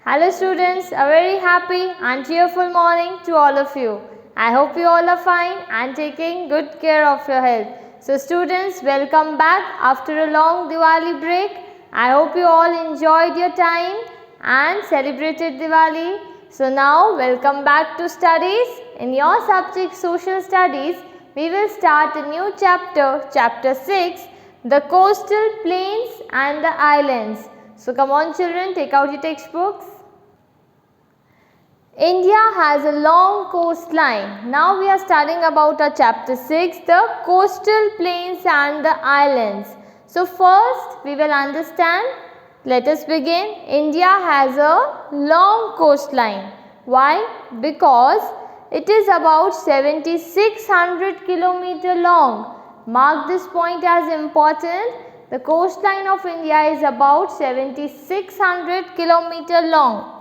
Hello students, a very happy and cheerful morning to all of you. I hope you all are fine and taking good care of your health. So students, welcome back after a long Diwali break. I hope you all enjoyed your time and celebrated Diwali. So now welcome back to studies. In your subject Social Studies, we will start a new chapter, chapter 6, the coastal plains and the islands. So come on children, take out your textbooks. India has a long coastline. Now we are studying about our chapter 6, the coastal plains and the islands. So first we will understand, let us begin. India has a long coastline. Why? Because it is about 7600 km long. Mark this point as important. The coastline of India is about 7600 km long.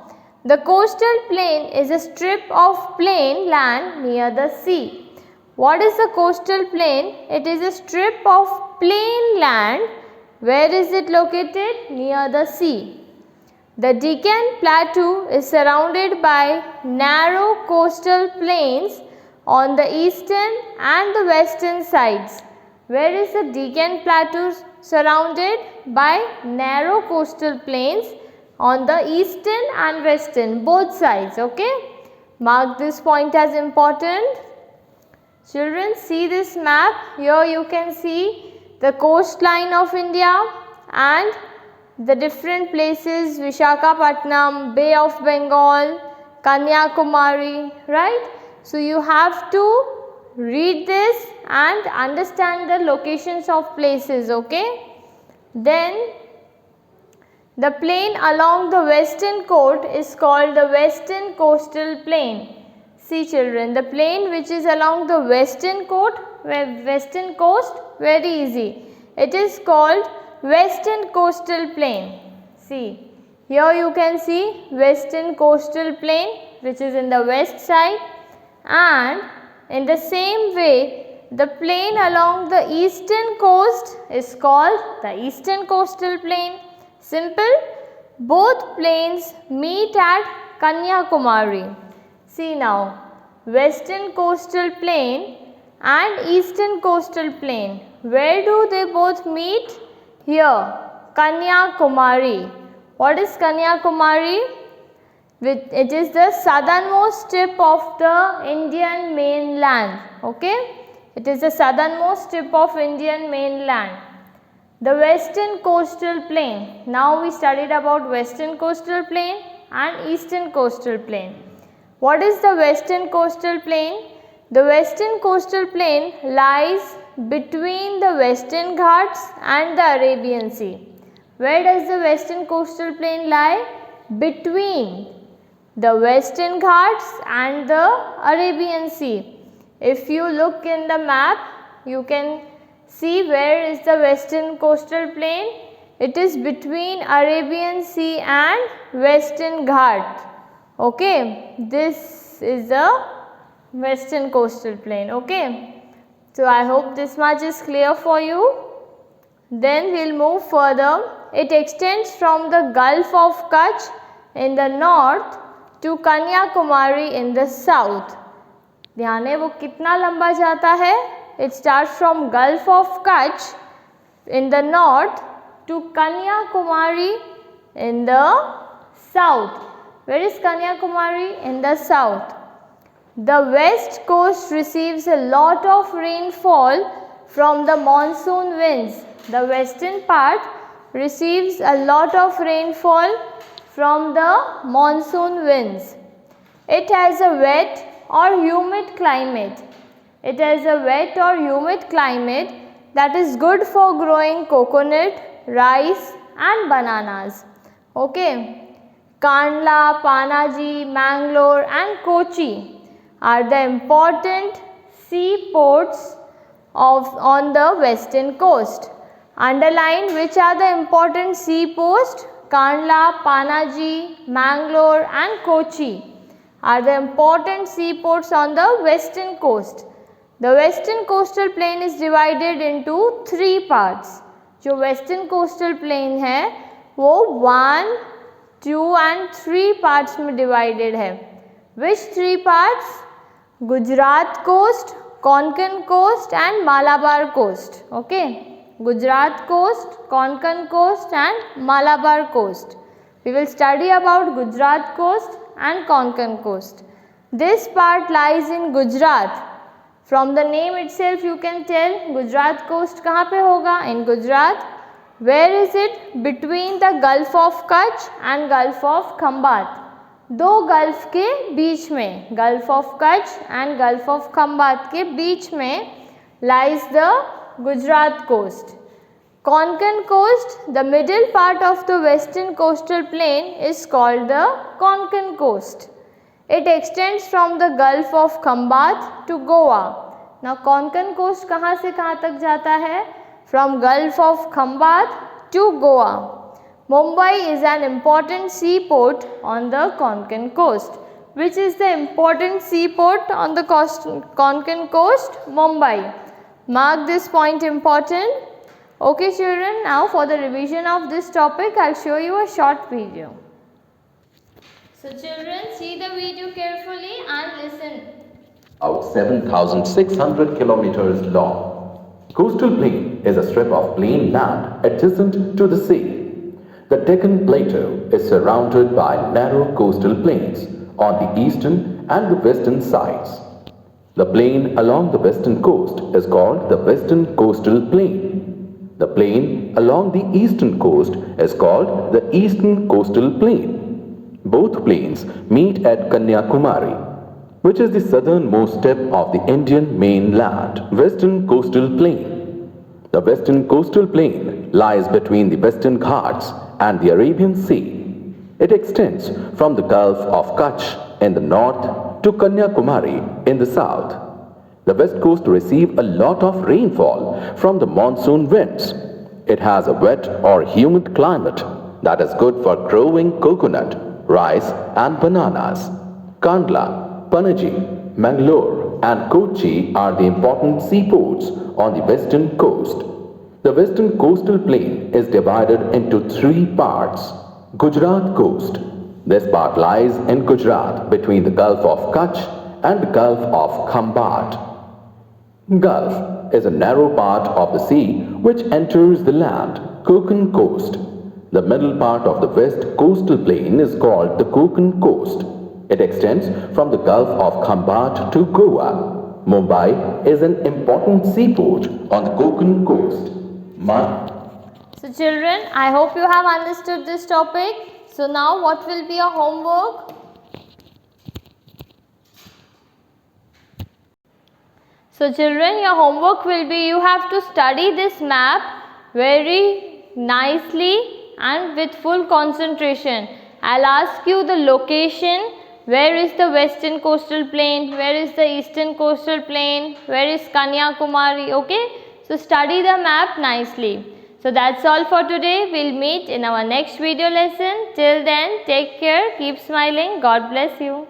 The coastal plain is a strip of plain land near the sea. What is the coastal plain? It is a strip of plain land. Where is it located? Near the sea. The Deccan Plateau is surrounded by narrow coastal plains on the eastern and the western sides. Where is the Deccan Plateau surrounded by narrow coastal plains on the eastern and western, both sides, okay? Mark this point as important. Children, see this map. Here you can see the coastline of India and the different places, Visakhapatnam, Bay of Bengal, Kanyakumari, right? So you have to read this and understand the locations of places, okay? Then the plain along the western coast is called the western coastal plain. See children, the plain which is along the western coast, very easy. It is called western coastal plain. See, here you can see western coastal plain which is in the west side, and in the same way the plain along the eastern coast is called the eastern coastal plain. Simple. Both plains meet at Kanyakumari. See now, western coastal plain and eastern coastal plain. Where do they both meet? Here, Kanyakumari. What is Kanyakumari? It is the southernmost tip of the Indian mainland. Okay? It is the southernmost tip of Indian mainland. The western coastal plain. Now we studied about western coastal plain and eastern coastal plain. What is the western coastal plain? The western coastal plain lies between the Western Ghats and the Arabian Sea. Where does the western coastal plain lie? Between the Western Ghats and the Arabian Sea. If you look in the map, you can see where is the western coastal plain. It is between Arabian Sea and Western Ghat. Okay, this is the western coastal plain. Okay, so I hope this much is clear for you. Then we will move further. It extends from the Gulf of Kutch in the north to Kanyakumari in the south. ध्यान है वो कितना लंबा जाता है? It starts from Gulf of Kutch in the north to Kanyakumari in the south. Where is Kanyakumari? In the south. The west coast receives a lot of rainfall from the monsoon winds. The western part receives a lot of rainfall from the monsoon winds. It has a wet or humid climate. It has a wet or humid climate that is good for growing coconut, rice and bananas. Okay. Kandla, Panaji, Mangalore and Kochi are the important seaports on the western coast. Underline which are the important seaports. Kandla, Panaji, Mangalore and Kochi are the important seaports on the western coast. The western coastal plain is divided into 3 parts. जो western coastal plain है वो 1, 2 and 3 parts में divided है. Which 3 parts? Gujarat coast, Konkan coast and Malabar coast. Okay, Gujarat coast, Konkan coast and Malabar coast. We will study about Gujarat coast and Konkan coast. This part lies in Gujarat. From the name itself you can tell Gujarat coast कहाँ पे होगा? In Gujarat. Where is it? Between the Gulf of Kutch and Gulf of Khambat. दो gulf के बीच में, Gulf of Kutch and Gulf of Khambat के बीच में lies the Gujarat coast. Konkan coast, the middle part of the western coastal plain is called the Konkan coast. It extends from the Gulf of Khambat to Goa. Now Konkan coast कहाँ से कहाँ तक जाता है? From Gulf of Khambat to Goa. Mumbai is an important seaport on the Konkan coast. Which is the important seaport on the Konkan coast? Mumbai. Mark this point important. Okay children, now for the revision of this topic, I'll show you a short video. So children, see the video carefully and listen. About 7,600 kilometers long. Coastal plain is a strip of plain land adjacent to the sea. The Deccan Plateau is surrounded by narrow coastal plains on the eastern and the western sides. The plain along the western coast is called the Western Coastal Plain. The plain along the eastern coast is called the Eastern Coastal Plain. Both plains meet at Kanyakumari, which is the southernmost tip of the Indian mainland. Western Coastal Plain. The Western Coastal Plain lies between the Western Ghats and the Arabian Sea. It extends from the Gulf of Kutch in the north to Kanyakumari in the south. The west coast receives a lot of rainfall from the monsoon winds. It has a wet or humid climate that is good for growing coconut, rice and bananas. Kandla, Panaji, Mangalore and Kochi are the important seaports on the western coast. The western coastal plain is divided into 3 parts. Gujarat coast. This part lies in Gujarat between the Gulf of Kutch and the Gulf of Khambat. Gulf is a narrow part of the sea which enters the land, Konkan coast. The middle part of the west coastal plain is called the Konkan coast. It extends from the Gulf of Khambat to Goa. Mumbai is an important seaport on the Konkan coast. So children, I hope you have understood this topic. So now what will be your homework? So children, your homework will be, you have to study this map very nicely and with full concentration. I'll ask you the location, where is the western coastal plain, where is the eastern coastal plain, where is Kanyakumari, okay? So study the map nicely. So that's all for today. We'll meet in our next video lesson. Till then, take care, keep smiling. God bless you.